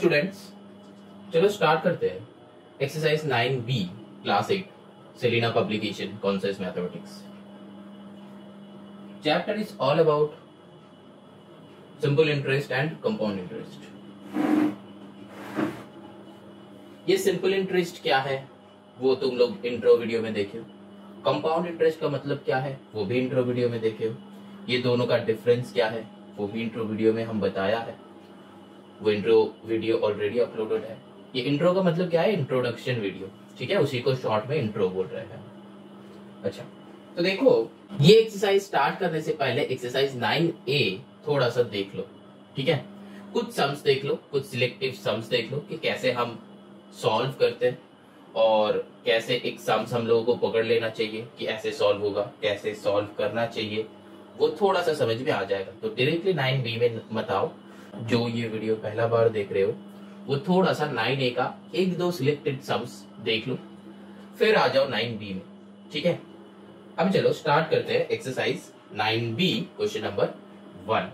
Students, चलो start करते हैं exercise 9B class 8 Selina publication concepts mathematics. Chapter is all about simple interest and compound interest. ये simple interest क्या है वो तुम लोग इंट्रो वीडियो में देखे हो, कंपाउंड इंटरेस्ट का मतलब क्या है वो भी इंट्रो वीडियो में देखे हो, ये दोनों का डिफरेंस क्या है वो भी इंट्रो वीडियो में हम बताया है, वो इंट्रो वीडियो ऑलरेडी अपलोडेड है। ये इंट्रो का मतलब क्या है, इंट्रोडक्शन वीडियो, ठीक है, उसी को शॉर्ट में इंट्रो बोल रहे हैं। अच्छा, तो देखो ये एक्सरसाइज स्टार्ट करने से पहले एक्सरसाइज 9A थोड़ा सा देख लो, ठीक है। कुछ सम्स देख लो, कुछ सिलेक्टिव सम्स देख लो कि कैसे हम सॉल्व करते हैं और कैसे एक सम्स हम लोगों को पकड़ लेना चाहिए कि ऐसे सॉल्व होगा, कैसे सॉल्व करना चाहिए, वो थोड़ा सा समझ में आ जाएगा। तो डायरेक्टली 9B में मत आओ, जो ये वीडियो पहला बार देख रहे हो वो थोड़ा सा 9A का एक दो सिलेक्टेड सम्स देख लो, फिर आ जाओ 9B में, ठीक है। अब चलो स्टार्ट करते हैं exercise 9B question number 1।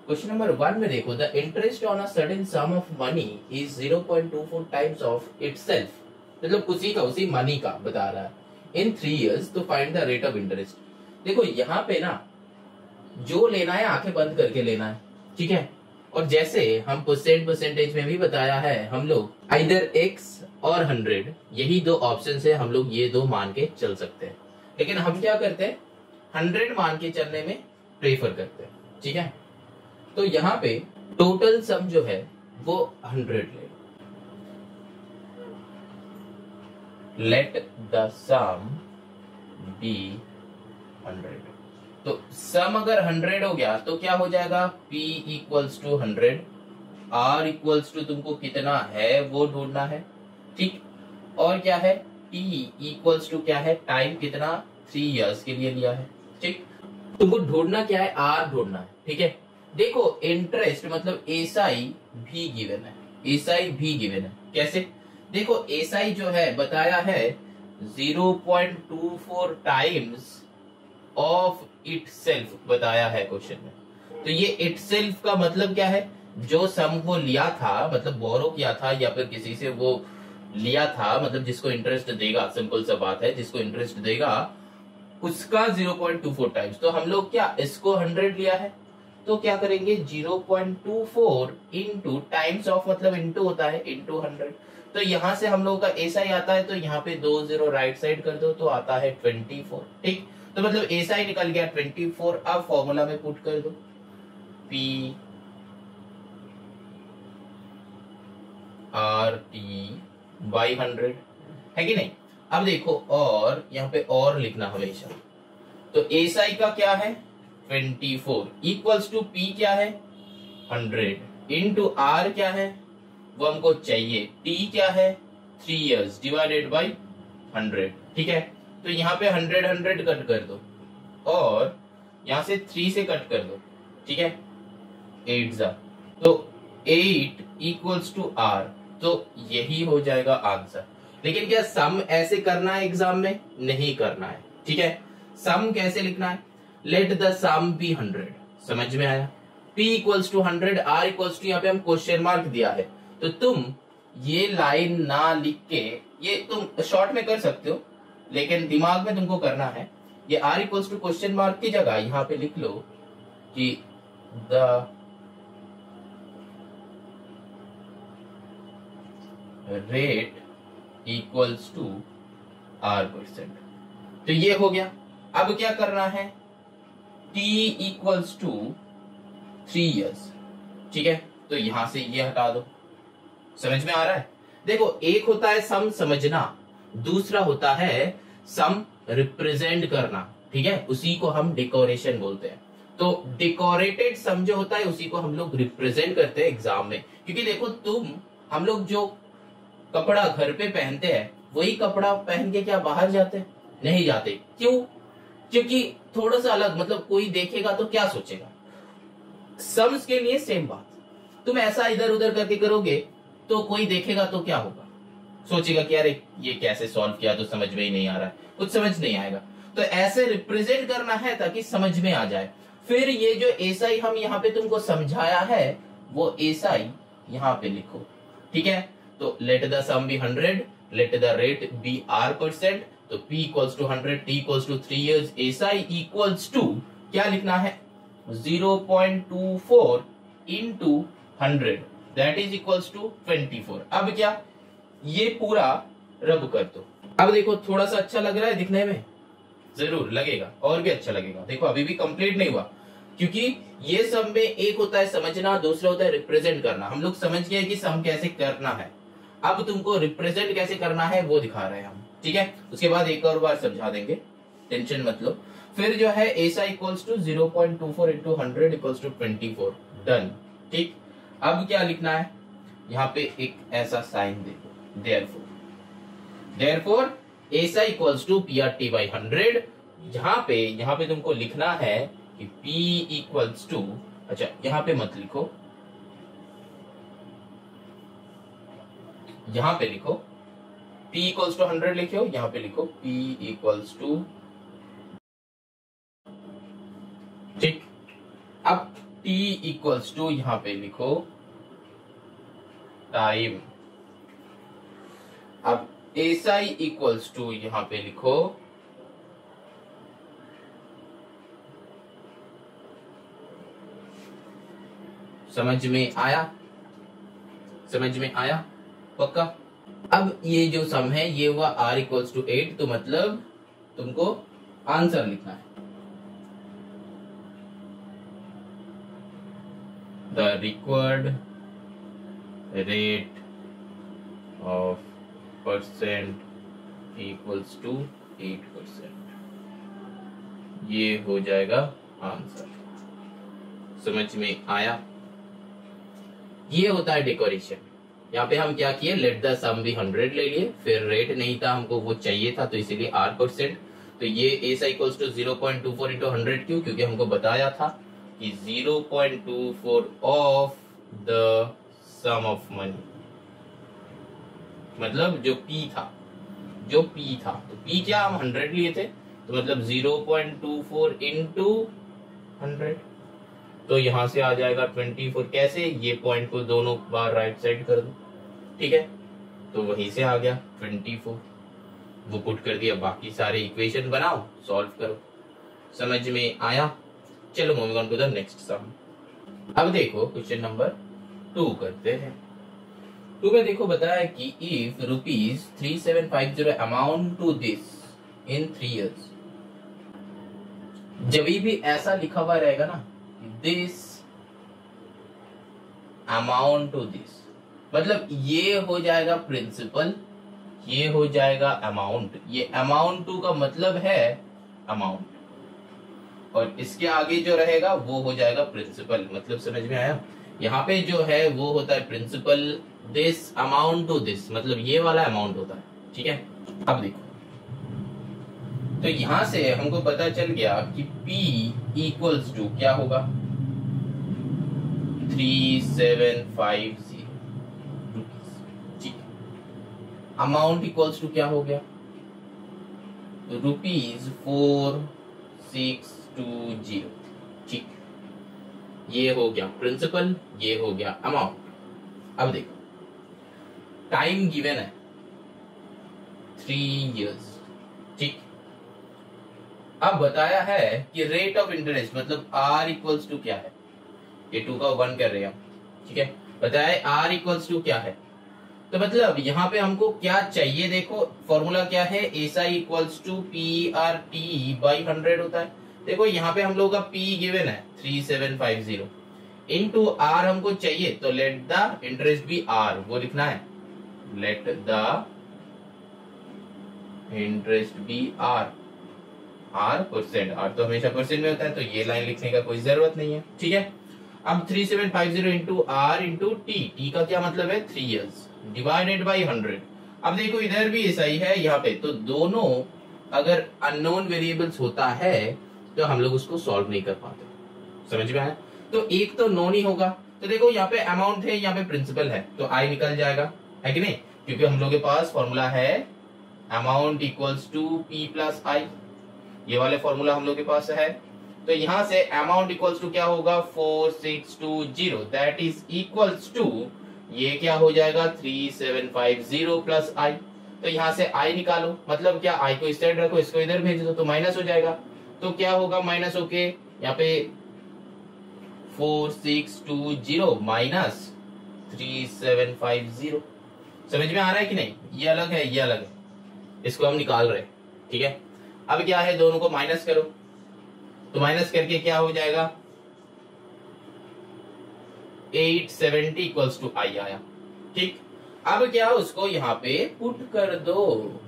Question number 1 में देखो, the interest on a certain some of money is 0.24 times of itself, मतलब उसी मनी का बता रहा है इन 3 years, तो find the rate of interest. देखो यहाँ पे ना जो लेना है आंखें बंद करके लेना है, ठीक है। और जैसे हम परसेंटेज में भी बताया है, हम लोग आइदर x और 100 यही दो ऑप्शन है, हम लोग ये दो मान के चल सकते हैं, लेकिन हम क्या करते हैं 100 मान के चलने में प्रेफर करते हैं, ठीक है। तो यहाँ पे टोटल सम जो है वो 100 ले, लेट द सम बी 100। तो सम अगर 100 हो गया तो क्या हो जाएगा, P equals to 100, R equals to तुमको कितना है वो ढूंढना है, ठीक। और क्या है, T इक्वल्स टू क्या है, टाइम कितना 3 years के लिए लिया है, ठीक। तुमको ढूंढना क्या है, R ढूंढना है, ठीक है। देखो इंटरेस्ट मतलब एसआई भी गिवन है, एसआई भी गिवन है, कैसे देखो एसआई जो है बताया है 0.24 टाइम्स ऑफ इटसेल्फ बताया है क्वेश्चन में। तो ये इटसेल्फ का मतलब क्या है, जो सम वो लिया था, मतलब बोरो किया था या फिर किसी से वो लिया था, मतलब जिसको इंटरेस्ट देगा, सिंपल सा बात है, जिसको इंटरेस्ट देगा उसका 0.24 टाइम्स। तो हम लोग क्या इसको 100 लिया है, तो क्या करेंगे 0.24 इंटू टाइम्स ऑफ मतलब इंटू होता है इंटू 100। तो यहां से हम लोगों का एसआई आता है, तो यहाँ पे 2 0 राइट साइड कर दो तो आता है 24, ठीक। तो मतलब एसआई निकल गया 24। अब फॉर्मूला में पुट कर दो P RT बाई 100, है कि नहीं। अब देखो और यहाँ पे और लिखना हमेशा, तो एसआई का क्या है 24 इक्वल्स टू P क्या है 100 इंटू R क्या है वो हमको चाहिए, T क्या है 3 years डिवाइडेड बाई 100, ठीक है। तो यहाँ पे 100 कट कर दो और यहाँ से 3 से कट कर दो, ठीक है, 8 जा, तो 8 इक्वल्स टू R, तो यही हो जाएगा आंसर। लेकिन क्या सम ऐसे करना है एग्जाम में, नहीं करना है, ठीक है। सम कैसे लिखना है, लेट द सम बी 100, समझ में आया। P equals to 100, R equals to यहाँ पे हम क्वेश्चन मार्क दिया है, तो तुम ये लाइन ना लिख के, ये तुम शॉर्ट में कर सकते हो लेकिन दिमाग में तुमको करना है, ये R equals to question mark की जगह यहाँ पे लिख लो कि the rate equals to R%। तो ये हो गया। अब क्या करना है, T इक्वल्स टू 3 years, ठीक है। तो यहां से ये हटा दो, समझ में आ रहा है। देखो एक होता है सम समझना, दूसरा होता है सम रिप्रेजेंट करना, ठीक है, उसी को हम डेकोरेशन बोलते हैं। तो डेकोरेटेड सम जो होता है उसी को हम लोग रिप्रेजेंट करते हैं एग्जाम में, क्योंकि देखो हम लोग जो कपड़ा घर पे पहनते हैं वही कपड़ा पहन के क्या बाहर जाते हैं, नहीं जाते, क्यों, क्योंकि थोड़ा सा अलग, मतलब कोई देखेगा तो क्या सोचेगा। सम्स के लिए सेम बात, तुम ऐसा इधर उधर करके करोगे तो कोई देखेगा तो क्या होगा, सोचेगा कि अरे ये कैसे सॉल्व किया, तो समझ में ही नहीं आ रहा है, कुछ समझ नहीं आएगा। तो ऐसे रिप्रेजेंट करना है ताकि समझ में आ जाए। फिर ये जो एसआई हम यहाँ पे तुमको समझाया है वो एसआई यहाँ पे लिखो, ठीक है, तो let the sum be 100, let the rate be R%, तो P equals to 100, T equals to 3 years, SI equals to क्या लिखना है 0.24 into 100 that is equals to 24। अब क्या ये पूरा रब कर दो। अब देखो थोड़ा सा अच्छा लग रहा है दिखने में, जरूर लगेगा और भी अच्छा लगेगा। देखो अभी भी कंप्लीट नहीं हुआ, क्योंकि ये सम में एक होता है समझना, दूसरा होता है रिप्रेजेंट करना। हम लोग समझ गए कि सम कैसे करना है, अब तुमको रिप्रेजेंट कैसे करना है वो दिखा रहे हैं हम, ठीक है। उसके बाद एक और बार समझा देंगे, टेंशन मत लो। फिर जो है एसा equals to 0.24 into 100 equals to 24, done, ठीक। अब क्या लिखना है, यहाँ पे एक ऐसा साइन देखो, देयरफॉर एसा इक्वल्स टू PRT बाई 100, यहाँ पे तुमको लिखना है कि P इक्वल्स टू, अच्छा यहाँ पे मत लिखो, यहाँ पे लिखो P इक्वल्स टू 100 लिखो, यहाँ पे लिखो P इक्वल्स टू, ठीक। अब T इक्वल्स टू यहाँ पे लिखो टाइम। अब SI इक्वल्स टू यहाँ पे लिखो समझ में आया, समझ में आया पक्का। अब ये जो सम है ये हुआ R इक्वल्स टू 8, तो मतलब तुमको आंसर लिखना है, the required rate of percent equals to 8%, ये हो जाएगा आंसर। समझ में आया, ये होता है डेकोरेशन। यहाँ पे हम क्या किए, लेट द सम बी 100 ले लिए, फिर रेट नहीं था हमको, वो चाहिए था तो इसीलिए R%, तो ये एसा इक्वल्स टू 0.24 इंटू 100, क्यों, क्योंकि हमको बताया था कि 0.24 of the sum of money, मतलब जो P था, तो P क्या हम 100 लिए थे, तो मतलब 0.24 इंटू 100, तो यहां से आ जाएगा 24। कैसे, ये पॉइंट को दोनों बार राइट साइड कर दो, ठीक है, तो वहीं से आ गया 24, वो पुट कर दिया। बाकी सारे इक्वेशन बनाओ, सॉल्व करो। समझ में आया, चलो moving on to the next sum. अब देखो क्वेश्चन नंबर 2 करते हैं। 2 में देखो बताया कि if ₹3750 amount to this in 3 years, जब भी ऐसा लिखा हुआ रहेगा ना दिस अमाउंट टू दिस, मतलब ये हो जाएगा प्रिंसिपल, ये हो जाएगा अमाउंट, ये अमाउंट टू का मतलब है अमाउंट, और इसके आगे जो रहेगा वो हो जाएगा प्रिंसिपल। मतलब समझ में आया, यहाँ पे जो है वो होता है principal, this amount to this मतलब ये वाला अमाउंट होता है, ठीक है। अब देखो तो यहां से हमको पता चल गया कि P इक्वल्स टू क्या होगा 3750 रुपीज, ठीक। अमाउंट इक्वल्स टू क्या हो गया ₹4620, ठीक। ये हो गया प्रिंसिपल, ये हो गया अमाउंट। अब देखो टाइम गिवन है 3 years, ठीक। अब बताया है कि रेट ऑफ इंटरेस्ट मतलब R इक्वल्स टू क्या है, ये 2 का 1 कर रहे हैं, ठीक है। बताया है R इक्वल्स टू क्या है, तो मतलब यहाँ पे हमको क्या चाहिए, देखो फॉर्मूला क्या है, एसा इक्वल्स टू PRT बाई 100 होता है। देखो यहाँ पे हम लोग का P गिवन है 3750 इनटू R हमको चाहिए, तो let the interest be R, वो लिखना है let the interest be R percent, R तो हमेशा परसेंट में होता है, तो ये लाइन लिखने का कोई जरूरत नहीं है, ठीक है। अब 3750 इंटू R इंटू T का क्या मतलब है 3 years डिवाइडेड बाई 100। अब देखो इधर भी ऐसा ही है यहाँ पे, तो दोनों अगर अननोन वेरिएबल्स होता है तो हम लोग उसको सॉल्व नहीं कर पाते, समझ में आया। तो एक तो नोन ही होगा, तो देखो यहाँ पे अमाउंट है, यहाँ पे प्रिंसिपल है, तो I निकल जाएगा, है कि नहीं, क्योंकि हम लोग के पास फॉर्मूला है amount equals to P plus I, ये वाले फॉर्मूला हम लोग के पास है। तो यहां से अमाउंट इक्वल्स टू क्या होगा 4620, दैट इज इक्वल्स टू, ये क्या हो जाएगा 3750 प्लस आई। तो यहाँ से आई निकालो, मतलब क्या आई को इस साइड रखो, इसको इधर भेज दो तो माइनस हो जाएगा। तो क्या होगा माइनस होके यहाँ पे 4620 माइनस 3750। समझ में आ रहा है कि नहीं? ये अलग है, ये अलग है, इसको हम निकाल रहे हैं। ठीक है, अब क्या है, दोनों को माइनस करो, तो माइनस करके क्या हो जाएगा 870 इक्वल्स टू आई आया। ठीक, अब क्या उसको यहां पे पुट कर दो।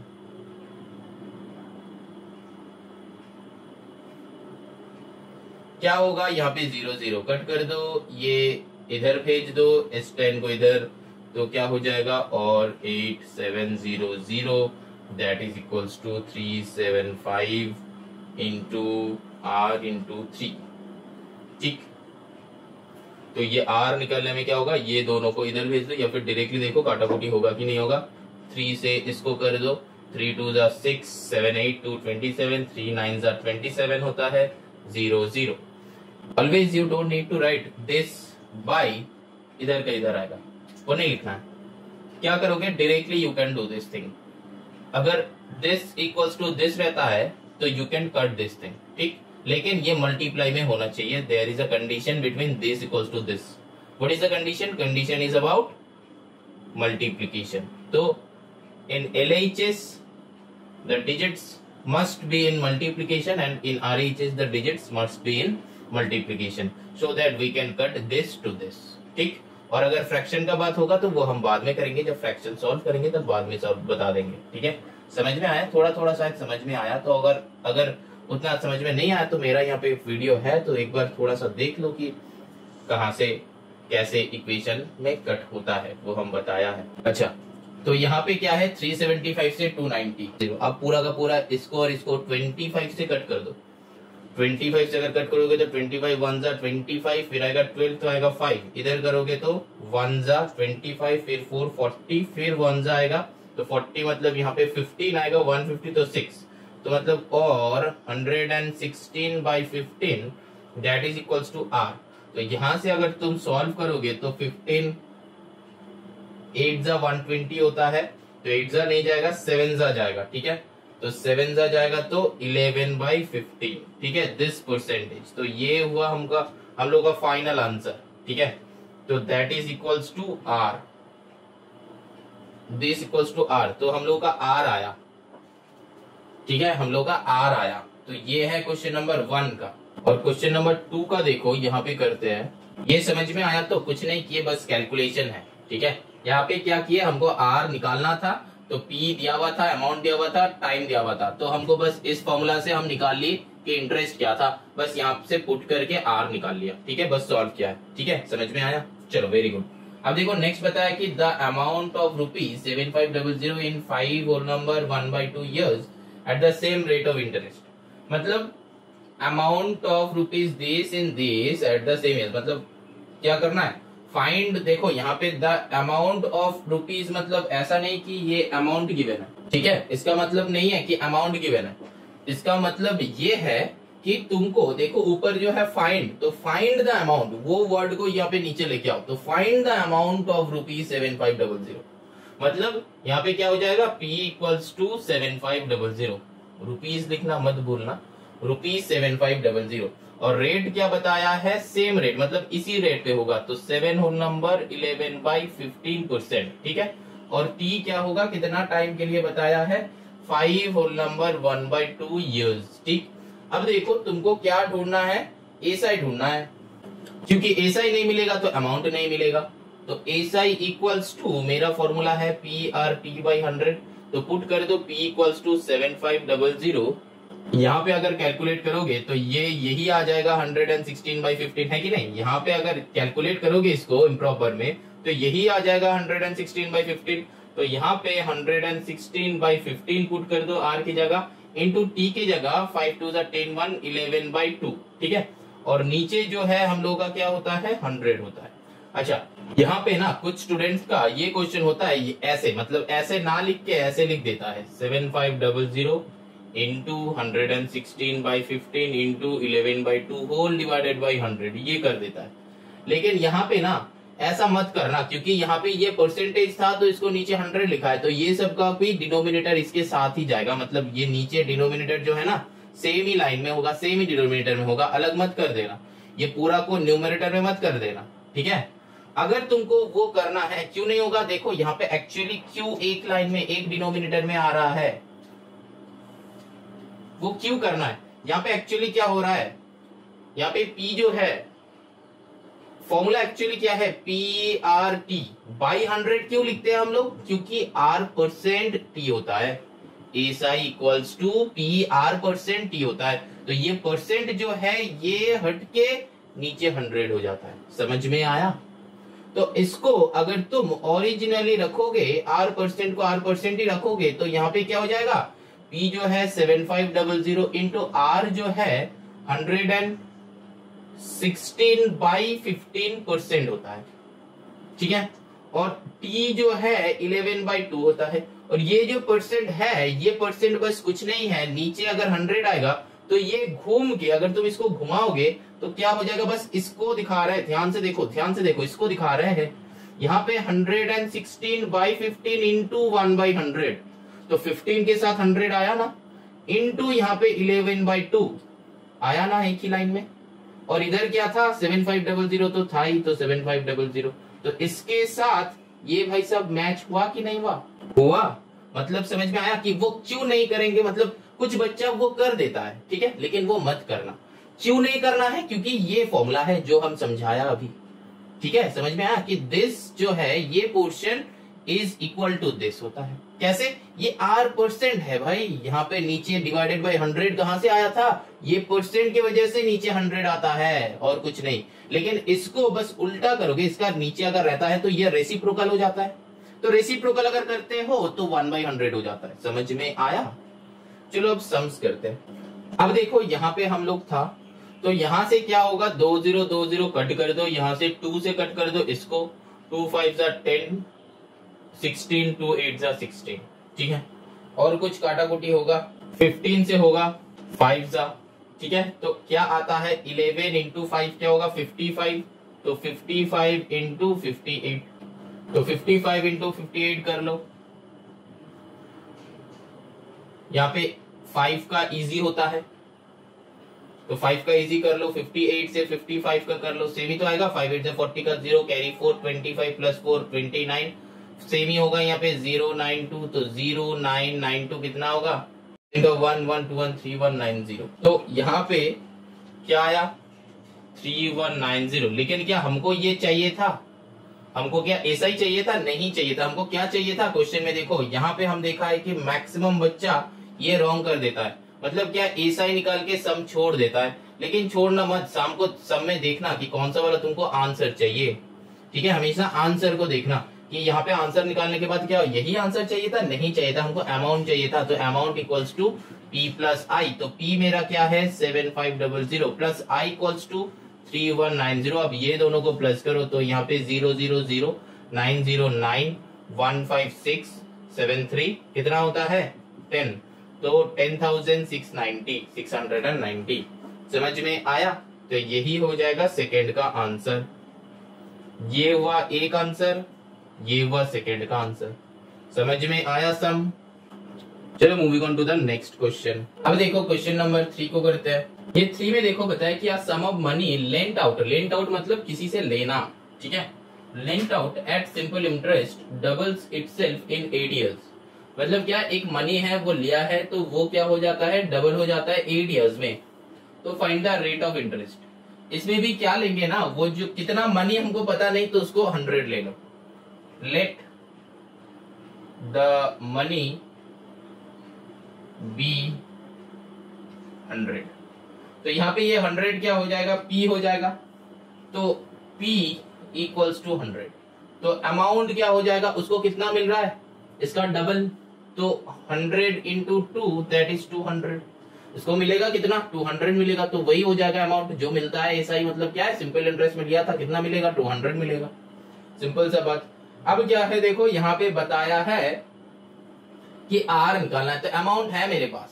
क्या होगा, यहाँ पे 0 कट कर दो, ये इधर भेज दो, S10 को इधर, तो क्या हो जाएगा और 8700 that is equals to 375 into R into 3। ठीक, तो ये R निकलने में क्या होगा, ये दोनों को इधर भेज दो या फिर डायरेक्टली देखो काटाकुटी होगा कि नहीं होगा। 3 से इसको कर दो, 3 2 6, 7 8 2 27, 3 9 27 होता है 0 0। Always you don't need to write this by, इधर का इधर आएगा, वो नहीं लिखना है। क्या करोगे, directly you can do this thing. अगर दिस इक्वल्स टू दिस रहता है तो you can cut this thing. ठीक, लेकिन ये मल्टीप्लाई में होना चाहिए। There is a condition between this equals to this. What is the condition? Condition is about multiplication. तो in LHS the digits must be in multiplication and in RHS the digits must be in multiplication so that we can cut this to this। ठीक, और अगर fraction का बात होगा तो वो हम बाद में करेंगे, जब फ्रैक्शन सॉल्व करेंगे तब बाद में सॉल्व बता देंगे। ठीक है, समझ में आया? थोड़ा थोड़ा शायद समझ में आया, तो अगर उतना समझ में नहीं आया तो मेरा यहाँ पे वीडियो है, तो एक बार थोड़ा सा देख लो कि कहाँ से कैसे इक्वेशन में कट होता है, वो हम बताया है। अच्छा, तो यहाँ पे क्या है 375 से 290। अब पूरा का पूरा इसको और इसको 25 से कट कर दो। 25 से अगर कट करोगे तो 25 1 जा 25, फिर आएगा 12 तो आएगा 5, इधर करोगे तो 1 जा 25, फिर 4 40, फिर 1 जा आएगा तो 40, मतलब यहाँ पे 15 आएगा, 150 तो 6, तो मतलब और 116/15 that is equals to R। तो यहाँ से अगर तुम सॉल्व करोगे तो 15 8 जा 120 होता है, तो 8 जा नहीं जाएगा, 7 जा जाएगा। ठीक है, तो 7 जा जाएगा तो 11/15। ठीक है, दिस परसेंटेज, तो ये हुआ हम लोग का फाइनल आंसर। ठीक है, तो that is equals to R, this equals to R, तो हम लोग का R आया। ठीक है, हम लोग का R आया। तो ये है क्वेश्चन नंबर 1 का। और क्वेश्चन नंबर 2 का देखो, यहाँ पे करते हैं। ये समझ में आया तो कुछ नहीं किए, बस कैलकुलेशन है। ठीक है, यहाँ पे क्या किए, हमको R निकालना था, तो P दिया हुआ था, अमाउंट दिया हुआ था, टाइम दिया हुआ था, तो हमको बस इस फॉर्मूला से हम निकाल लिए कि इंटरेस्ट क्या था, बस यहाँ से पुट करके R निकाल लिया। ठीक है, बस सॉल्व किया है। ठीक है, समझ में आया? चलो, वेरी गुड। अब देखो नेक्स्ट बताया कि the amount of ₹7500 in 5 whole number 1/2 years at the same rate of interest. मतलब amount of rupees this in this at the same year, मतलब क्या करना है, फाइंड। देखो यहाँ पे द अमाउंट ऑफ रुपीज, मतलब ऐसा नहीं कि ये अमाउंट गिवन है। ठीक है, इसका मतलब नहीं है कि अमाउंट गिवन है, इसका मतलब ये है कि तुमको देखो ऊपर जो है फाइंड, तो फाइंड द अमाउंट, वो वर्ड को यहाँ पे नीचे लेके आओ, तो फाइंड द अमाउंट ऑफ ₹7500। मतलब यहाँ पे क्या हो जाएगा, P इक्वल्स टू 7500, रुपीज लिखना मत भूलना, ₹7500। और रेट क्या बताया है, सेम रेट, मतलब इसी रेट पे होगा, तो 7 होल नंबर 11/15%। ठीक है, और T क्या होगा, कितना टाइम के लिए बताया है, 5 होल नंबर 1/2 years। ठीक, अब देखो तुमको क्या ढूंढना है, SI ढूंढना है, क्योंकि SI नहीं मिलेगा तो अमाउंट नहीं मिलेगा। तो SI इक्वल्स टू, मेरा फॉर्मूला है PRT/100, तो पुट कर दो P इक्वल्स टू 7500। यहाँ पे अगर कैलकुलेट करोगे तो ये यही आ जाएगा 116/15, है कि नहीं? यहाँ पे अगर कैलकुलेट करोगे इसको इम्प्रॉपर में तो यही आ जाएगा 116/15। तो यहाँ पे 116/15 पुट कर दो R की जगह, इंटू T की जगह 5 2 10 1 11/2। ठीक है, और नीचे जो है हम लोगों का क्या होता है, 100 होता है। अच्छा, यहाँ पे ना कुछ स्टूडेंट्स का ये क्वेश्चन होता है, ये ऐसे, मतलब ऐसे ना लिख के ऐसे लिख देता है, 7500 into 116/15 into 11/2 whole divided by 100, ये कर देता है। लेकिन यहाँ पे ना ऐसा मत करना, क्योंकि यहाँ पे ये परसेंटेज था तो इसको नीचे 100 लिखा है, तो ये सब का भी डिनोमिनेटर इसके साथ ही जाएगा, मतलब ये नीचे डिनोमिनेटर जो है ना सेम ही लाइन में होगा, सेम ही डिनोमिनेटर में होगा, अलग मत कर देना, ये पूरा को न्यूमरेटर में मत कर देना, ठीक है। अगर तुमको वो करना है, क्यों नहीं होगा, देखो यहाँ पे एक्चुअली क्यों एक लाइन में एक डिनोमिनेटर में आ रहा है, वो क्यों करना है, यहाँ पे एक्चुअली क्या हो रहा है, यहाँ पे P जो है फॉर्मूला एक्चुअली क्या है, PRT बाई 100 क्यों लिखते हैं हम लोग, क्योंकि R% होता है, SI इक्वल्स टू PR% होता है, तो ये परसेंट जो है ये हट के नीचे 100 हो जाता है, समझ में आया। तो इसको अगर तुम ओरिजिनली रखोगे, R% को R% ही रखोगे, तो यहाँ पे क्या हो जाएगा, P जो है 7500 इंटू R जो है 116 बाई 15% होता है, ठीक है, और T जो है 11/2 होता है, और ये जो परसेंट है, ये परसेंट बस कुछ नहीं है, नीचे अगर 100 आएगा तो ये घूम के अगर तुम इसको घुमाओगे तो क्या हो जाएगा, बस इसको दिखा रहा है, ध्यान से देखो, ध्यान से देखो, इसको दिखा रहे हैं यहाँ पे 116/15 इंटू 1/100, तो 15 के साथ 100 आया ना, इंटू यहाँ पे 11/2 आया ना एक ही लाइन में, और इधर क्या था 7500 तो था ही, तो 7500, तो इसके साथ ये भाई सब मैच हुआ कि नहीं हुआ, हुआ, मतलब समझ में आया कि वो क्यों नहीं करेंगे, मतलब कुछ बच्चा वो कर देता है, ठीक है, लेकिन वो मत करना। क्यों नहीं करना है, क्योंकि ये फॉर्मूला है जो हम समझाया अभी, ठीक है, समझ में आया कि दिस जो है ये portion is equal to this होता है, कैसे, ये R% है भाई, यहाँ पे नीचे डिवाइडेड बाय 100 कहां से आया था, ये परसेंट की वजह से नीचे 100 आता है और कुछ नहीं, लेकिन इसको बस उल्टा करोगे, इसका नीचे अगर रहता है तो ये रेसिप्रोकल हो जाता है, तो रेसिप्रोकल अगर करते हो तो 1/100 हो जाता है, समझ में आया। चलो अब सम्स करते हैं। अब देखो यहाँ पे हम लोग था, तो यहाँ से क्या होगा, 2 0 2 0 कट कर दो, यहाँ से 2 से कट कर दो इसको, 2 5 10 16 2 8 16, ठीक है, और कुछ काटा कुटी होगा, 15 से होगा 5 ठीक है, तो क्या आता है 11 इंटू 5 क्या होगा 55, तो 55 इंटू 58, तो 55 इंटू 58 कर लो, यहाँ पे 5 का इजी होता है, तो 5 का इजी कर लो, 58 से 55 का कर लो, सेम ही तो आएगा, 5 8 से 40 का 0 कैरी 4 25 प्लस 4 29, सेम ही होगा यहाँ पे 092, तो 0992 कितना होगा, 11213 तो यहाँ पे क्या आया 3190, लेकिन क्या हमको ये चाहिए था, हमको क्या ऐसा ही चाहिए था, नहीं चाहिए था, हमको क्या चाहिए था, क्वेश्चन में देखो यहाँ पे हम देखा है कि मैक्सिमम बच्चा ये रॉन्ग कर देता है, मतलब क्या ऐसा ही निकाल के सम छोड़ देता है, लेकिन छोड़ना मत, शाम को सम में देखना कि कौन सा वाला तुमको आंसर चाहिए, ठीक है, हमेशा आंसर को देखना कि यहाँ पे आंसर निकालने के बाद क्या यही आंसर चाहिए था, नहीं चाहिए था, हमको अमाउंट चाहिए था, तो amount equals to P plus I, तो P मेरा क्या है 7500 प्लस I इक्वल्स टू 3190, अब ये दोनों को प्लस करो तो यहाँ पे 00090915673 कितना होता है 10, तो 10,690 समझ में आया, तो यही हो जाएगा सेकेंड का आंसर, ये हुआ एक आंसर, ये हुआ सेकेंड का आंसर, समझ में आया सम। चलो moving on to the next question. अब देखो क्वेश्चन नंबर 3 को करते हैं। ये 3 में देखो बताया कि सम ऑफ मनी लेंट आउट मतलब किसी से लेना, ठीक है, lent out at simple interest doubles itself in 8 years, मतलब क्या एक मनी है वो लिया है तो वो क्या हो जाता है डबल हो जाता है 8 इयर्स में, तो find the rate of interest. इसमें भी क्या लेंगे ना, वो जो कितना मनी हमको पता नहीं तो उसको 100 ले लो, लेट द मनी बी 100, तो यहाँ पे ये 100 क्या हो जाएगा P हो जाएगा, तो P इक्वल्स टू 100, तो अमाउंट क्या हो जाएगा, उसको कितना मिल रहा है इसका डबल, तो 100 इंटू 2 दैट इज 200, इसको मिलेगा कितना 200 मिलेगा, तो वही हो जाएगा अमाउंट जो मिलता है, ऐसा ही मतलब क्या है सिंपल इंटरेस्ट में लिया था कितना मिलेगा 200 मिलेगा, सिंपल सा बात। अब क्या है देखो यहाँ पे बताया है कि R निकालना है, तो अमाउंट है मेरे पास,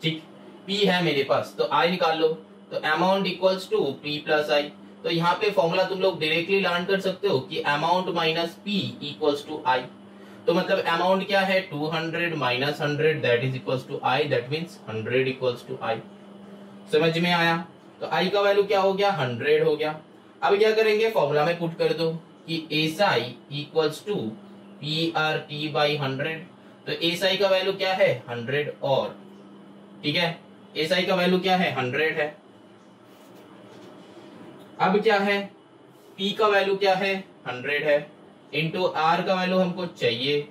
ठीक, P है मेरे पास, तो I निकाल लो, तो amount equals to P plus I, तो यहाँ पे फॉर्मूला तुम लोग डायरेक्टली लर्न कर सकते हो कि amount minus P equals to I. तो मतलब अमाउंट क्या है 200 minus 100 that is equals to I, that means 100 equals to I. समझ में आया? तो आई का वैल्यू क्या हो गया 100 हो गया। अब क्या करेंगे फॉर्मूला में पुट कर दो कि S I equals to P R T by 100। तो एस आई का वैल्यू क्या है 100 और ठीक है एस आई का वैल्यू क्या है 100 है। अब क्या है P का वैल्यू क्या है 100 है, इंटू R का वैल्यू हमको चाहिए,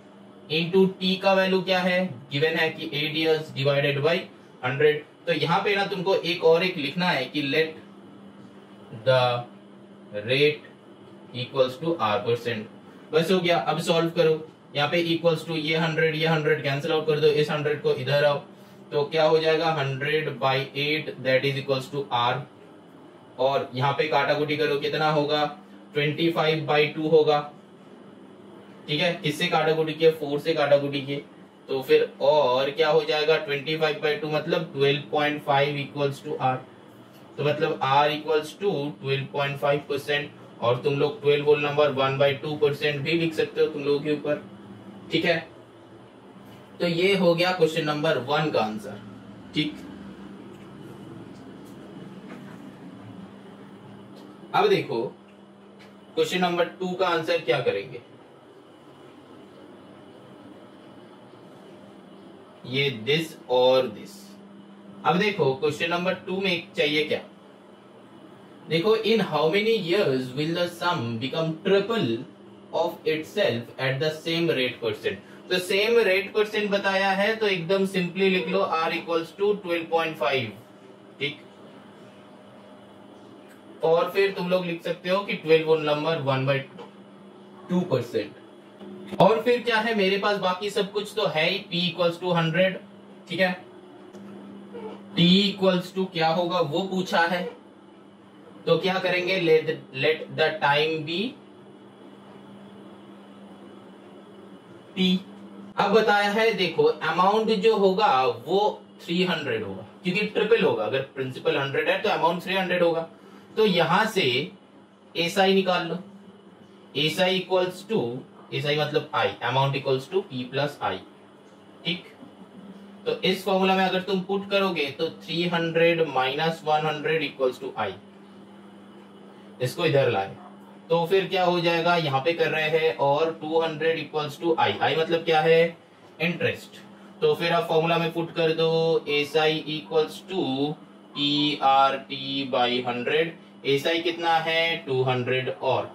इंटू T का वैल्यू क्या है गिवन है कि 8 years डिवाइडेड बाई 100। तो यहाँ पे ना तुमको एक लिखना है कि let the rate equals to R%। बस हो गया। अब सॉल्व करो, यहाँ पे इक्वल्स टू ये 100 कैंसिल आउट कर दो, इस 100 को इधर आओ, तो क्या हो जाएगा 100 by 8 that is equals to R। और यहाँ पे काटाकुटी करो कितना होगा 25 बाई 2 होगा। ठीक है, किससे काटाकुटी किया 4 से काटाकुटी किए, तो फिर और क्या हो जाएगा 25 बाई 2 मतलब 12.5 इक्वल्स टू R। तो मतलब R इक्वल्स टू 12.5%। और तुम लोग 12 होल नंबर 1/2% भी लिख सकते हो तुम लोगों के ऊपर। ठीक है, तो ये हो गया क्वेश्चन नंबर 1 का आंसर। ठीक, अब देखो क्वेश्चन नंबर 2 का आंसर क्या करेंगे। ये दिस और दिस। अब देखो क्वेश्चन नंबर 2 में चाहिए क्या, देखो in how many years will the sum become triple of itself at the same rate percent. तो सेम रेट परसेंट बताया है तो एकदम सिंपली लिख लो R इक्वल्स टू 12.5। ठीक, और फिर तुम लोग लिख सकते हो कि 12 होल नंबर 1/2%। और फिर क्या है मेरे पास बाकी सब कुछ तो है ही, P इक्वल्स टू 100। ठीक है, T इक्वल्स टू क्या होगा वो पूछा है, तो क्या करेंगे let the time be T। अब बताया है देखो अमाउंट जो होगा वो 300 होगा क्योंकि ट्रिपल होगा, अगर प्रिंसिपल 100 है तो अमाउंट 300 होगा। तो यहां से एस आई निकाल लो, S I equals to S I मतलब I, amount equals to P plus I. ठीक, तो इस फॉर्मूला में अगर तुम पुट करोगे तो 300 माइनस 100 इक्वल्स टू आई, इसको इधर लाए तो फिर क्या हो जाएगा यहाँ पे कर रहे हैं, और 200 इक्वल्स टू आई, आई मतलब क्या है इंटरेस्ट। तो फिर आप फॉर्मूला में पुट कर दो S I equals to P R T by 100। S I कितना है 200 और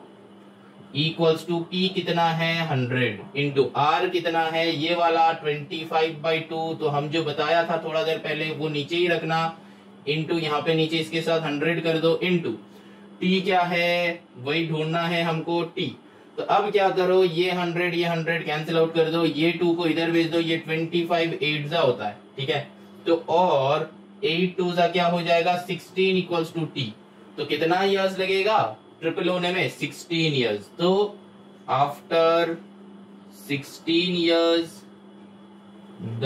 इक्वल्स टू पी कितना है 100 इंटू आर कितना है ये वाला 25/2। तो हम जो बताया था थोड़ा देर पहले वो नीचे ही रखना, इंटू यहाँ पे नीचे इसके साथ 100 कर दो, इंटू टी क्या है वही ढूंढना है हमको टी। तो अब क्या करो ये 100 कैंसिल आउट कर दो, ये 2 को इधर भेज दो, ये 25 8 जा होता है। ठीक है, तो और 8 2 जा क्या हो जाएगा 16 इक्वल्स टू टी। तो कितना इयर्स लगेगा ट्रिपल होने में 16 इयर्स। तो after 16 years the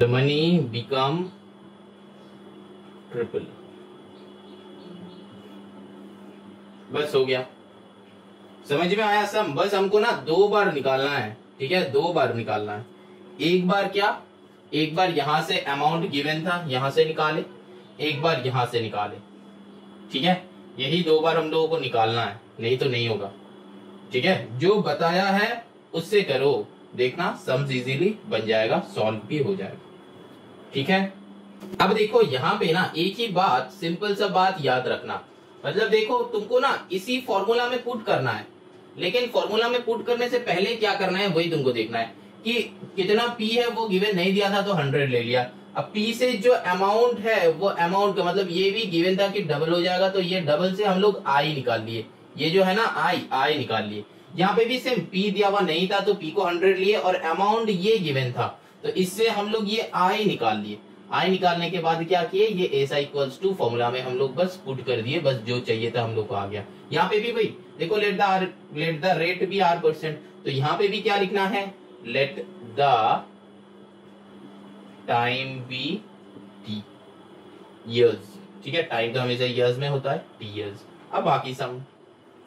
money become triple. बस हो गया, समझ में आया सम। बस हमको ना 2 बार निकालना है। ठीक है, 2 बार निकालना है। एक बार क्या, एक बार यहां से अमाउंट गिवन था यहां से निकाले, एक बार यहां से निकाले। ठीक है, यही 2 बार हम लोगों को निकालना है, नहीं तो नहीं होगा। ठीक है, जो बताया है उससे करो, देखना सम्स इजीली बन जाएगा, सॉल्व भी हो जाएगा। ठीक है, अब देखो यहाँ पे ना एक ही बात, सिंपल सा बात याद रखना, मतलब देखो तुमको ना इसी फॉर्मूला में पुट करना है, लेकिन फॉर्मूला में पुट करने से पहले क्या करना है वही तुमको देखना है कि कितना पी है वो गिवन नहीं दिया था तो 100 ले लिया। अब पी से जो अमाउंट है वो अमाउंट का मतलब ये भी गिवन था कि डबल हो जाएगा, तो ये डबल से हम लोग आई निकाल लिए, ये जो है ना आई निकाल लिए। यहाँ पे भी सेम पी दिया हुआ नहीं था तो पी को 100 लिए और अमाउंट ये गिवन था तो इससे हम लोग ये आई निकाल लिए। आई निकालने के बाद क्या किए, ये S I equals to formula में हम लोग बस पुट कर दिए, बस जो चाहिए था हम लोग को आ गया। यहाँ पे भी भाई देखो let the rate be R%, तो यहाँ पे भी क्या लिखना है let the time be T years. ठीक है, टाइम तो हमेशा ईयर्स में होता है, टी ईयर्स। अब बाकी सम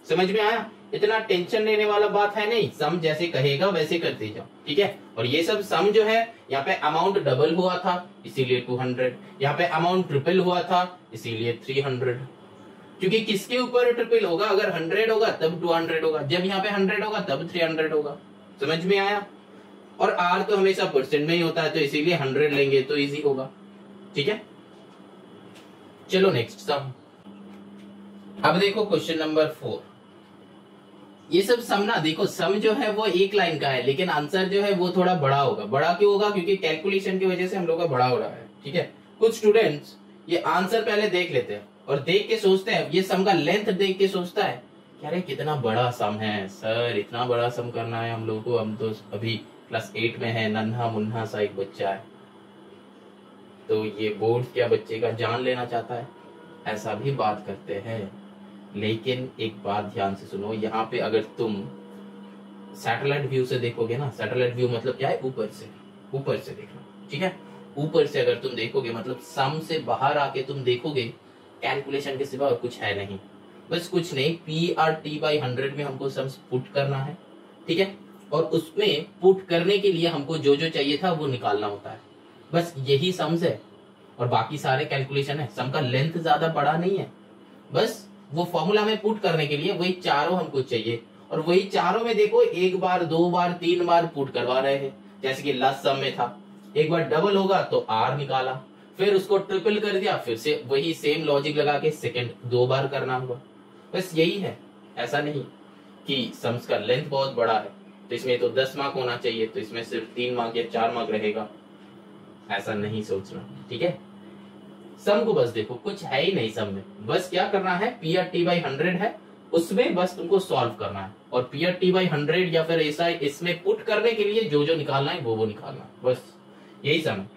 समझ में आया, इतना टेंशन लेने वाला बात है नहीं, सम जैसे कहेगा वैसे करते जाओ, ठीक है। और ये सब सम जो है, यहाँ पे अमाउंट डबल हुआ था इसीलिए 200, यहाँ पे अमाउंट ट्रिपल हुआ था इसीलिए 300, क्योंकि किसके ऊपर ट्रिपल होगा, अगर 100 होगा तब 200 होगा, जब यहाँ पे 100 होगा तब 300 होगा। समझ में आया। और आर तो हमेशा परसेंट में ही होता है, तो इसीलिए 100 लेंगे तो इजी होगा, ठीक है। चलो नेक्स्ट सम। अब देखो क्वेश्चन नंबर 4। ये सब सम ना देखो, सम जो है वो एक लाइन का है, लेकिन आंसर जो है वो थोड़ा बड़ा होगा। बड़ा क्यों होगा, क्योंकि कैलकुलेशन की वजह से हम लोग का बड़ा हो रहा है, ठीक है। कुछ स्टूडेंट्स ये आंसर पहले देख लेते हैं और देख के सोचते हैं, ये सम का लेंथ देख के सोचता है कि अरे कितना बड़ा सम है सर, इतना बड़ा सम करना है हम लोग को, हम तो अभी क्लास 8 में है, नन्हा मुन्हा सा एक बच्चा है, तो ये बोर्ड क्या बच्चे का जान लेना चाहता है, ऐसा भी बात करते हैं। लेकिन एक बात ध्यान से सुनो, यहाँ पे अगर तुम सैटेलाइट व्यू से देखोगे ना, सैटेलाइट व्यू मतलब क्या है, ऊपर से देखना, ठीक है। ऊपर से अगर तुम देखोगे मतलब सम से बाहर आके तुम देखोगे, कैलकुलेशन के सिवा और कुछ है नहीं, बस कुछ नहीं, PRT/100 में हमको सम्स पुट करना है, ठीक है। और उसमें पुट करने के लिए हमको जो जो चाहिए था वो निकालना होता है, बस यही सम्स है। और बाकी सारे कैलकुलेशन है, सम का लेंथ ज्यादा बड़ा नहीं है, बस वो फॉर्मूला में पुट करने के लिए वही चारों हमको चाहिए। और वही चारों में देखो, एक बार, 2 बार, 3 बार पुट करवा रहे हैं, जैसे कि लास्ट सम में था, एक बार डबल होगा तो आर निकाला, फिर उसको ट्रिपल कर दिया, फिर से वही सेम लॉजिक लगा के सेकंड 2 बार करना होगा, बस यही है। ऐसा नहीं कि सम्स का लेंथ बहुत बड़ा है तो इसमें तो 10 मार्क होना चाहिए, तो इसमें सिर्फ 3 मार्क या 4 मार्क रहेगा, ऐसा नहीं सोचना, ठीक है। सम को बस देखो, कुछ है ही नहीं सम में, बस क्या करना है, PRT/100 है, उसमें बस तुमको सॉल्व करना है, और PRT/100 या फिर ऐसा इसमें पुट करने के लिए जो जो निकालना है वो निकालना, बस यही सम है।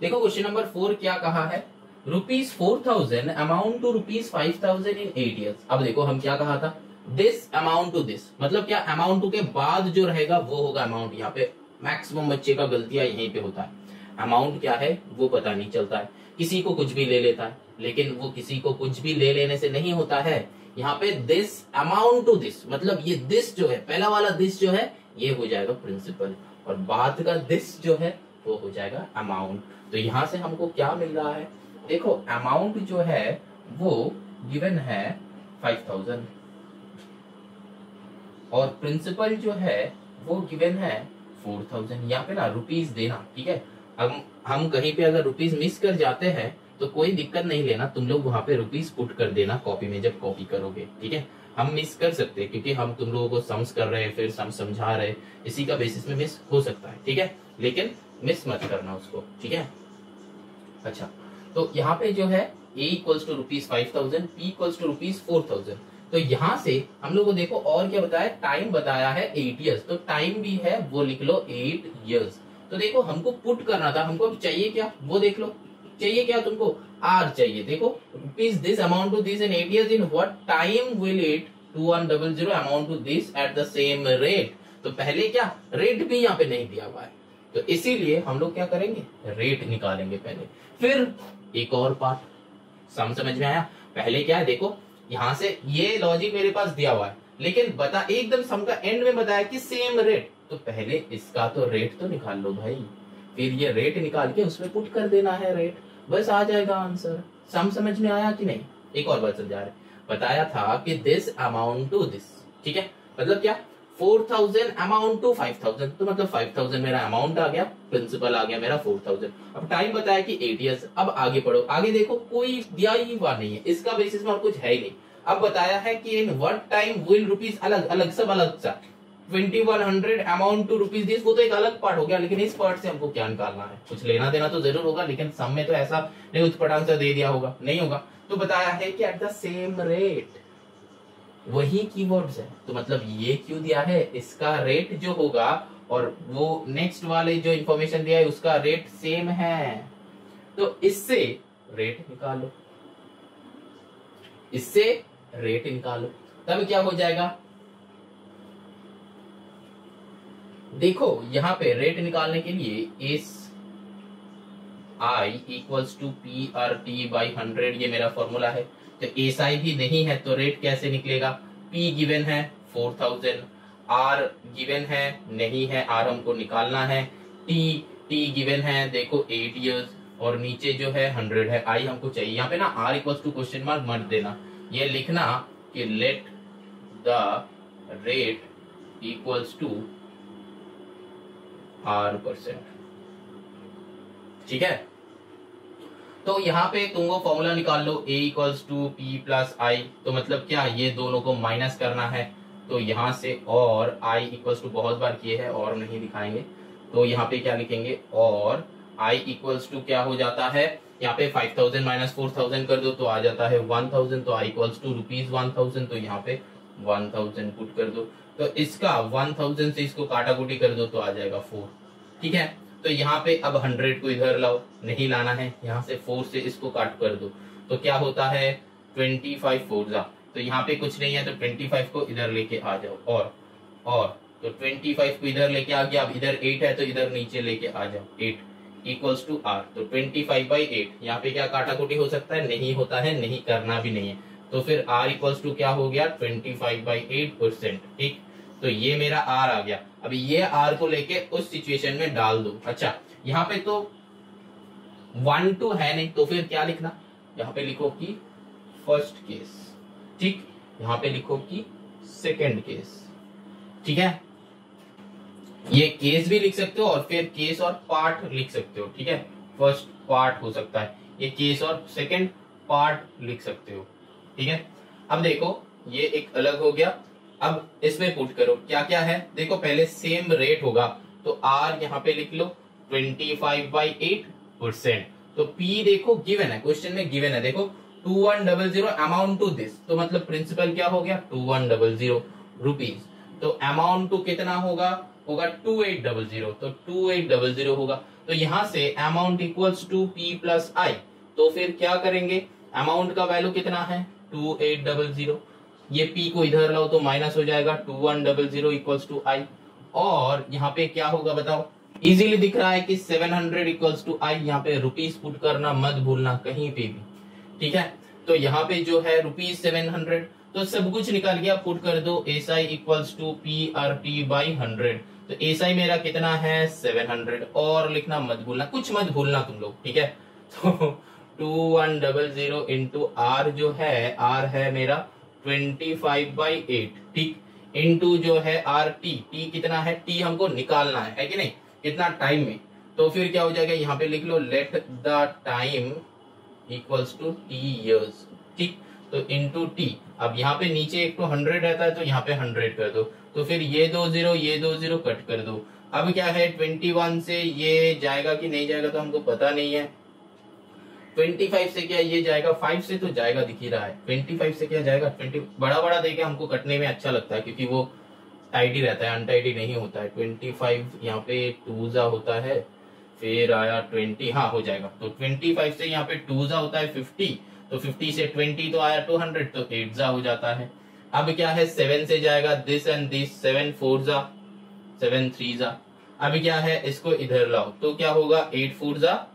देखो क्वेश्चन नंबर 4 क्या कहा है, ₹4000 अमाउंट टू ₹5000 इन 8 years। अब देखो हम क्या कहा था, दिस अमाउंट टू दिस, मतलब क्या, अमाउंट टू के बाद जो रहेगा वो होगा अमाउंट। यहाँ पे मैक्सिमम बच्चे का गलतियां यहीं पे होता है, अमाउंट क्या है वो पता नहीं चलता है, किसी को कुछ भी ले लेता है, लेकिन वो किसी को कुछ भी ले लेने से नहीं होता है। यहाँ पे दिस अमाउंट टू दिस, मतलब ये दिस जो है, पहला वाला दिस जो है ये हो जाएगा प्रिंसिपल, और बाद का दिस जो है वो हो जाएगा अमाउंट। तो यहाँ से हमको क्या मिल रहा है, देखो अमाउंट जो है वो गिवन है 5000 और प्रिंसिपल जो है वो गिवन है 4000। यहाँ पे ना रुपीस देना, ठीक है। हम कहीं पे अगर रुपीस मिस कर जाते हैं तो कोई दिक्कत नहीं लेना, तुम लोग वहां पे रुपीस पुट कर देना कॉपी में जब कॉपी करोगे, ठीक है। हम मिस कर सकते हैं क्योंकि हम तुम लोगों को सम्स कर रहे हैं, फिर सम समझा रहे, इसी का बेसिस में मिस हो सकता है, ठीक है, लेकिन मिस मत करना उसको, ठीक है। अच्छा, तो यहाँ पे जो है A equals to ₹5000, P equals to ₹4000। तो यहाँ से हम लोग को देखो और क्या बताया, टाइम बताया है 8 years, तो टाइम भी है वो लिख लो 8 years। तो देखो हमको पुट करना था, हमको चाहिए क्या वो देख लो, चाहिए क्या तुमको, आर चाहिए। देखो rupees this amount to this in 8 years, in what time will it 2100 amount to this at the same rate. तो पहले क्या, रेट भी यहाँ पे नहीं दिया हुआ है, तो इसीलिए हम लोग क्या करेंगे, रेट निकालेंगे पहले, फिर एक और पार्ट। समझ में आया। पहले क्या है, देखो यहाँ से ये लॉजिक मेरे पास दिया हुआ है, लेकिन बता एकदम सम का एंड में बताया कि सेम रेट, तो पहले इसका तो रेट तो निकाल लो भाई, फिर ये रेट निकाल के उसमें पुट कर देना है रेट, बस आ जाएगा आंसर। सम समझ में आया कि नहीं। एक और बात समझा रहे, बताया था कि दिस अमाउंट टू दिस, ठीक है, मतलब क्या, 4000 अमाउंट टू 5000, तो मतलब 5000 मेरा अमाउंट आ गया, प्रिंसिपल आ गया मेरा 4000। अब टाइम बताया कि 8 years। अब आगे पढ़ो, आगे देखो कोई दिया ही हुआ नहीं है, इसका बेसिस में और कुछ है ही नहीं। अब बताया है कि इन व्हाट टाइम विल रुपीज, अलग अलग सब अलग सा, 2100 अमाउंट टू रुपीज दिस, वो तो एक अलग पार्ट हो गया, लेकिन इस पार्ट से हमको क्या निकालना है, कुछ लेना देना तो जरूर होगा, लेकिन सम में तो ऐसा नहीं उत्पटांग सा दे दिया होगा, नहीं होगा। तो बताया है कि एट द सेम रेट, वही कीवर्ड्स है, तो मतलब ये क्यों दिया है, इसका रेट जो होगा और वो नेक्स्ट वाले जो इंफॉर्मेशन दिया है उसका रेट सेम है, तो इससे रेट निकालो, इससे रेट निकालो, तब क्या हो जाएगा। देखो यहाँ पे रेट निकालने के लिए इस I equals to P R T by 100, ये मेरा फॉर्मूला है। तो एसआई भी नहीं है तो रेट कैसे निकलेगा? P गिवन है 4000, R गिवन है नहीं है, R हमको निकालना है, T गिवन है देखो 8 इयर्स, और नीचे जो है 100 है, I हमको चाहिए। यहाँ पे ना R equals to question mark मत देना, ये लिखना कि let the rate equals to R%। ठीक है, तो यहाँ पे तुम वो फॉर्मूला निकाल लो, A equals to P plus I, तो मतलब क्या, ये दोनों को माइनस करना है, तो यहाँ से और I इक्वल्स टू बहुत बार किए हैं और नहीं दिखाएंगे, तो यहाँ पे क्या लिखेंगे, और I इक्वल्स टू क्या हो जाता है, यहाँ पे 5000 माइनस 4000 कर दो तो आ जाता है 1000, तो I इक्वल्स टू ₹1000, तो यहाँ पे 1000 पुट कर दो, तो इसका 1000 से इसको काटा कुटी कर दो तो आ जाएगा 4। ठीक है, तो यहाँ पे अब 100 को इधर लाओ, नहीं लाना है, यहाँ से 4 से इसको काट कर दो, तो क्या होता है 25 4 जा, तो यहाँ पे कुछ नहीं है तो 25 को इधर लेके आ जाओ, और तो 25 को इधर लेके आ गया, अब इधर 8 है तो इधर नीचे लेके आ जाओ, 8 इक्वल्स टू R, तो 25/8, यहाँ पे क्या काटा कुटी हो सकता है? नहीं होता है, नहीं करना भी नहीं है, तो फिर R इक्वल्स टू क्या हो गया 25/8%। ठीक, तो ये मेरा R आ गया। अभी ये R को लेके उस सिचुएशन में डाल दो। अच्छा, यहाँ पे तो 1 2 है नहीं, तो फिर क्या लिखना, यहाँ पे लिखो कि फर्स्ट केस, ठीक, यहाँ पे लिखो कि सेकंड केस। ठीक है, ये केस भी लिख सकते हो और फिर केस और पार्ट लिख सकते हो। ठीक है, फर्स्ट पार्ट हो सकता है, ये केस और सेकंड पार्ट लिख सकते हो। ठीक है, अब देखो ये एक अलग हो गया, अब इसमें पुट करो क्या क्या है, देखो पहले सेम रेट होगा, तो R यहाँ पे लिख लो 25/8%, तो P देखो गिवन है, क्वेश्चन में गिवन है, देखो 2100 अमाउंट टू दिस, तो मतलब प्रिंसिपल क्या हो गया 2100 रुपीज, तो अमाउंट टू कितना होगा 2800, तो 2800 होगा, तो यहाँ से amount equals to P plus I, तो फिर क्या करेंगे, अमाउंट का वैल्यू कितना है 2800, ये P को इधर लाओ तो माइनस हो जाएगा 2100 इक्वल्स टू I, और यहाँ पे क्या होगा बताओ, इजीली दिख रहा है कि 700 इक्वल्स टू I, यहाँ पे रुपीज पुट करना मत भूलना कहीं पे भी। ठीक है, तो यहाँ पे जो है ₹700, तो सब कुछ निकाल गया, पुट कर दो SI इक्वल्स टू PRT/100, तो SI मेरा कितना है 700, और लिखना मत भूलना, कुछ मत भूलना तुम लोग। ठीक है, तो 2100 इंटू R जो है, R है मेरा 25/8, ठीक, इंटू जो है T कितना है, T हमको निकालना है कि नहीं, कितना टाइम में, तो फिर क्या हो जाएगा, यहाँ पे लिख लो let the time equals to T years. ठीक, तो इंटू T, अब यहाँ पे नीचे एक तो 100 रहता है तो यहाँ पे 100 कर दो, तो फिर ये 2 0 ये 2 0 कट कर दो। अब क्या है 21 से ये जाएगा कि नहीं जाएगा तो हमको पता नहीं है, 25 से क्या ये जाएगा, 5 से तो जाएगा दिख ही रहा है, 25 से क्या जाएगा 20, बड़ा बड़ा देके हमको कटने में अच्छा लगता है क्योंकि वो टाइडी रहता है, अनटाइडी नहीं होता है। 25 यहाँ पे 2 जा होता है, फिर आया 20, हाँ हो जाएगा, तो 25 से यहाँ पे 2 जा होता है 50, तो 50 से 20 तो आया 200, तो 8 जा हो जाता है। अब क्या है 7 से जाएगा दिस एंड दिस, 7 4 जा 7 3 जा, अब क्या है इसको इधर लाओ तो क्या होगा 8 4 जा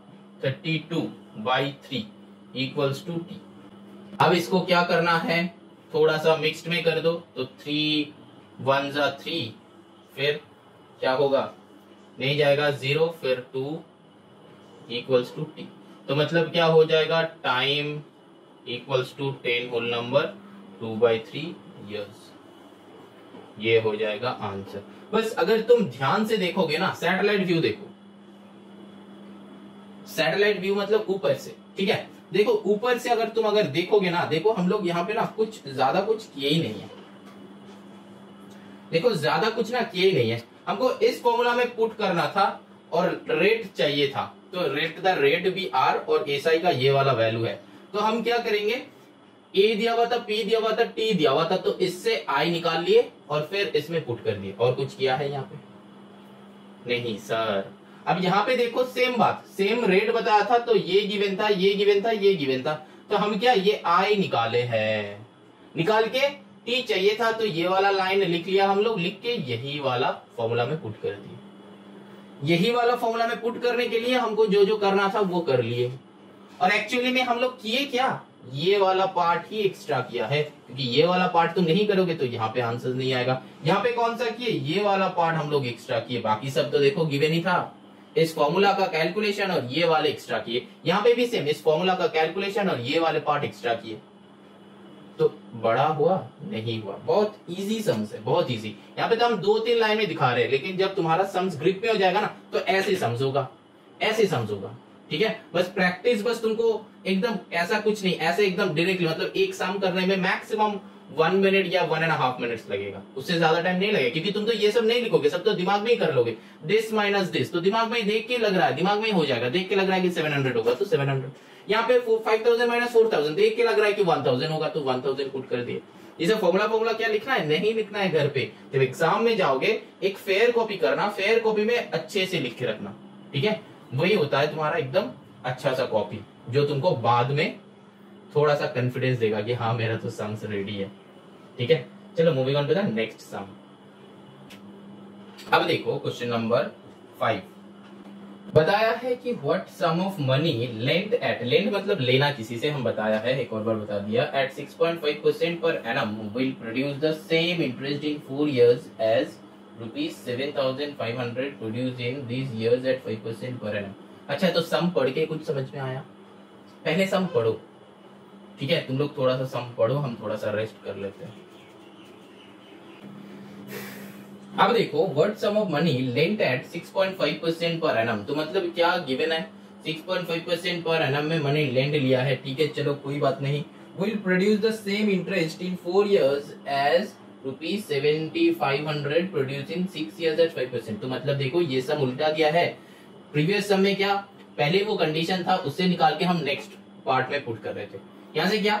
32/3 इक्वल्स टू T। अब इसको क्या करना है, थोड़ा सा मिक्स्ड में कर दो, तो 3 1 जा 3, फिर क्या होगा, नहीं जाएगा 0, फिर 2 इक्वल्स टू T, तो मतलब क्या हो जाएगा time equals to 10 whole number 2/3 years, ये हो जाएगा आंसर। बस अगर तुम ध्यान से देखोगे ना, सैटेलाइट व्यू देखो, सैटेलाइट व्यू मतलब ऊपर से, ठीक है, देखो ऊपर से अगर तुम देखोगे ना, देखो हम लोग यहाँ पे ना कुछ ज्यादा कुछ किए ही नहीं है, देखो ज्यादा कुछ ना किए ही नहीं है, हमको इस फॉर्मूला में पुट करना था और रेट चाहिए था, तो रेट भी R और SI का ये वाला वैल्यू है, तो हम क्या करेंगे, A दिया हुआ था, P दिया हुआ था, T दिया हुआ था, तो इससे I निकाल लिए और फिर इसमें पुट कर दिए, और कुछ किया है यहाँ पे नहीं सर। अब यहाँ पे देखो सेम बात, सेम रेट बताया था, तो ये गिवन था, ये गिवन था, ये गिवन था, तो हम क्या ये I निकाले हैं, निकाल के T चाहिए था, तो ये वाला लाइन लिख लिया हम लोग, लिख के यही वाला फॉर्मूला में पुट कर दिया। यही वाला फॉर्मूला में पुट करने के लिए हमको जो जो करना था वो कर लिए, और एक्चुअली में हम लोग किए क्या, ये वाला पार्ट ही एक्स्ट्रा किया है, क्योंकि ये वाला पार्ट तुम नहीं करोगे तो यहाँ पे आंसर नहीं आएगा। यहाँ पे कौन सा किए, ये वाला पार्ट हम लोग एक्स्ट्रा किए, बाकी सब तो देखो गिवन ही था। इस फॉर्मूला का कैलकुलेशन और ये वाले एक्स्ट्रा किए, यहाँ पे भी सेम, इस फॉर्मूला का कैलकुलेशन और ये वाले पार्ट एक्स्ट्रा किए। तो बड़ा हुआ नहीं हुआ, बहुत इजी सम्स है, बहुत इजी। यहाँ पे तो हम 2-3 लाइन में दिखा रहे हैं, लेकिन जब तुम्हारा सम्स ग्रिप में हो जाएगा ना तो ऐसे सम्स होगा, ऐसे सम्स होगा, ठीक है। बस प्रैक्टिस, बस तुमको एकदम ऐसा कुछ नहीं, ऐसे एकदम डायरेक्टली, मतलब एक सम करने में मैक्सिमम 1 मिनट या 1.5 मिनट्स लगेगा, उससे ज्यादा टाइम नहीं लगेगा, क्योंकि तुम तो ये सब नहीं लिखोगे, सब तो दिमाग में ही कर लोगे। दिस माइनस दिस तो दिमाग में देख के लग रहा है, दिमाग में हो जाएगा, देख के लग रहा है कि 700 होगा तो 700। यहाँ पे 5000 माइनस 4000 देख के लग रहा है कि 1000 होगा तो 1000 पुट कर दिए। इसे फॉर्मूला क्या लिखना है, नहीं लिखना है घर पे। जब एग्जाम में जाओगे एक फेयर कॉपी करना, फेयर कॉपी में अच्छे से लिख के रखना, ठीक है। वही होता है तुम्हारा एकदम अच्छा सा कॉपी, जो तुमको बाद में थोड़ा सा कॉन्फिडेंस देगा कि हाँ मेरा तो सम्स रेडी है, ठीक है। चलो moving on to the next sum. अब देखो क्वेश्चन नंबर 5 बताया है कि what sum of money lent at, lent मतलब लेना किसी से, हम बताया है, एक और बार बता दिया, at 6.5% per annum will produce the same interest in 4 years as ₹7,500 produce in these years at 5% per annum. अच्छा तो सम पढ़ के कुछ समझ में आया, पहले सम पढ़ो, ठीक है। तुम लोग थोड़ा सा सम पढ़ो, हम थोड़ा सा रेस्ट कर लेते हैं। अब देखो what sum of money lent at 6.5% per annum, तो मतलब क्या गिवन है, 6.5% पर एनम में मनी लेंड लिया है, ठीक है। चलो कोई बात नहीं, will produce the same interest in 4 years as ₹7,500 produce in 6 years at 5%। तो मतलब देखो ये सम उल्टा दिया है, प्रीवियस सम में क्या पहले वो कंडीशन था उससे निकाल के हम नेक्स्ट पार्ट में पुट कर रहे थे, यहाँ से क्या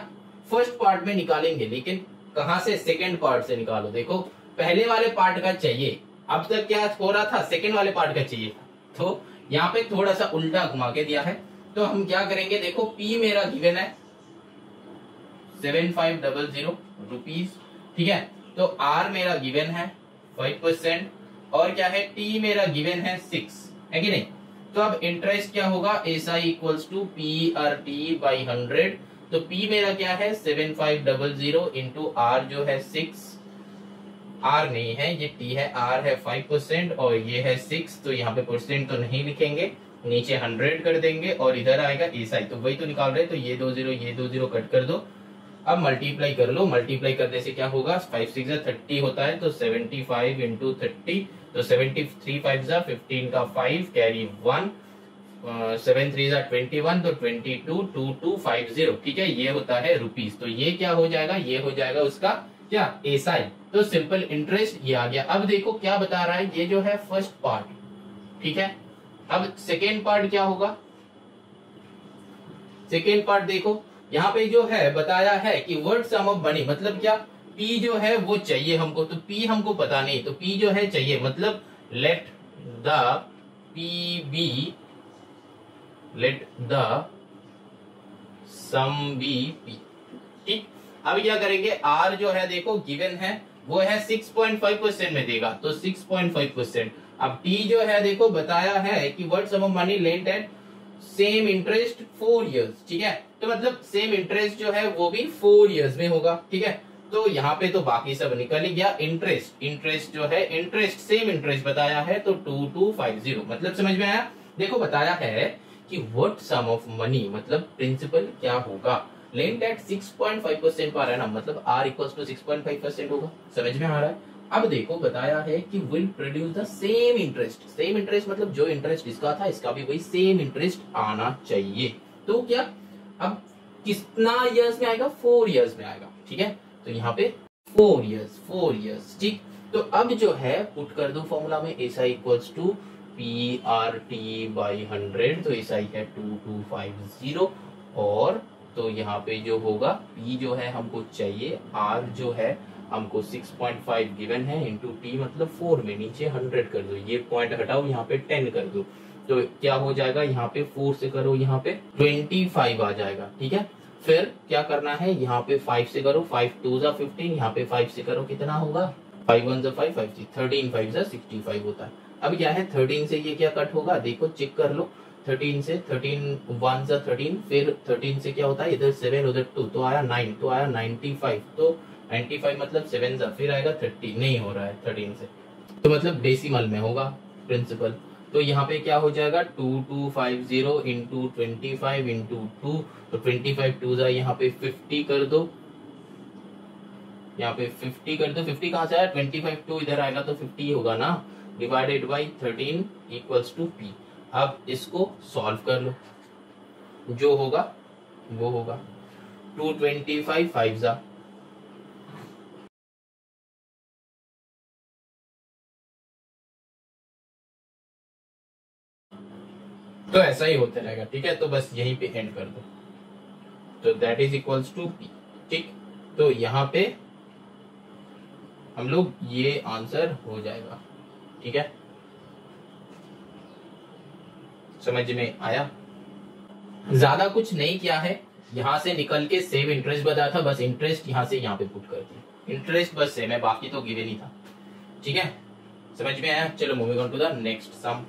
फर्स्ट पार्ट में निकालेंगे, लेकिन कहां से, सेकेंड पार्ट से निकालो। देखो पहले वाले पार्ट का चाहिए, अब तक क्या हो रहा था, सेकेंड वाले पार्ट का चाहिए था, तो यहाँ पे थोड़ा सा उल्टा घुमा के दिया है। तो हम क्या करेंगे, देखो P मेरा गिवन है 7500 रुपीज, ठीक है। तो R मेरा गिवन है 5%, और क्या है T मेरा गिवन है 6, है कि नहीं। तो अब इंटरेस्ट क्या होगा, SI इक्वल्स टू PRT/100। तो P मेरा क्या है 7500 इंटू R जो है 6, R नहीं है ये T है, R है 5% और ये है 6, तो यहाँ पे परसेंट तो नहीं लिखेंगे, नीचे 100 कर देंगे और इधर आएगा SI, तो वही तो निकाल रहे, तो ये 2 0 कट कर दो। अब मल्टीप्लाई कर लो, मल्टीप्लाई करने से क्या होगा, 5 6 30 होता है, तो 75 इंटू 30, तो 73 5 15 का 5 कैरी 1, 7 3 21, तो 222250, ठीक है। ये होता है रुपीस, तो ये क्या हो जाएगा, ये हो जाएगा उसका क्या, SI। तो सिंपल इंटरेस्ट ये आ गया। अब देखो क्या बता रहा है, ये जो है फर्स्ट पार्ट, ठीक है। अब सेकेंड पार्ट क्या होगा, सेकेंड पार्ट देखो यहाँ पे जो है बताया है कि व्हाट सम ऑफ मनी, मतलब क्या P जो है वो चाहिए हमको, तो P हमको पता नहीं, तो P जो है चाहिए, मतलब let the P be, let the sum be P, ठीक। अब क्या करेंगे, R जो है देखो गिवन है वो है 6.5% में देगा, तो 6.5%। अब T जो है देखो बताया है कि what sum of money lent at same interest 4 years, ठीक है। तो मतलब सेम इंटरेस्ट जो है वो भी 4 years में होगा, ठीक है। तो यहाँ पे तो बाकी सब निकल ही गया, इंटरेस्ट जो है, इंटरेस्ट सेम इंटरेस्ट बताया है तो 2250, मतलब समझ में आया। देखो बताया है कि व्हाट सम ऑफ मनी मतलब प्रिंसिपल क्या होगा, लेंट एट 6.5% पर एनम, मतलब R इक्वल्स टू 6.5% होगा, समझ में आ रहा है। अब देखो बताया है कि will produce the same interest, same interest मतलब जो इंटरेस्ट इसका था इसका भी वही सेम इंटरेस्ट आना चाहिए। तो क्या अब कितना इयर्स में आएगा, 4 years में आएगा, ठीक है। तो यहाँ पे 4 years, ठीक। तो अब जो है पुट कर दो फॉर्मूला में, SI इक्वल्स टू PRT/100, तो SI है 2250, और तो यहाँ पे जो होगा P जो है हमको चाहिए, R जो है हमको 6.5 गिवन है, इंटू T मतलब 4 में नीचे 100 कर दो, ये पॉइंट हटाओ, यहाँ पे 10 कर दो, तो क्या हो जाएगा, यहाँ पे 4 से करो, यहाँ पे 25 आ जाएगा, ठीक है। फिर क्या करना है, यहाँ पे 5 से करो, 5 2 15, यहाँ पे 5 से करो, कितना होगा, 5 1 5 5 13 5 65 होता है। अब क्या है 13 से ये क्या कट होगा, देखो चेक कर लो, 13 से 13 1 जा 13, फिर 13 से क्या होता है, इधर 7 उधर 2 तो आया 9, तो आया 95, तो 95 मतलब 7 जा फिर आएगा 30, नहीं हो रहा है 13 से, तो मतलब डेसिमल में होगा प्रिंसिपल। तो यहाँ पे क्या हो जाएगा 2250 इंटू 25 इंटू 2, तो 25 2 जा यहाँ पे 50 कर दो, यहाँ पे 50 कर दो, 50 कहाँ से आया 25 2 इधर आएगा तो 50 होगा ना, divided by 13 equals to p। अब इसको सॉल्व कर लो, जो होगा वो होगा 225 5 जा, तो ऐसा ही होते रहेगा। ठीक है, तो बस यहीं पे एंड कर दो, तो that is equals to p। ठीक, तो यहाँ पे हम लोग ये आंसर हो जाएगा। ठीक है, समझ में आया? ज्यादा कुछ नहीं किया है, यहाँ से निकल के सेव इंटरेस्ट बताया था, बस इंटरेस्ट यहाँ से यहाँ पे पुट कर दिया, इंटरेस्ट बस सेम है, बाकी तो गिवन ही था। ठीक है, समझ में आया? चलो moving on to the next some.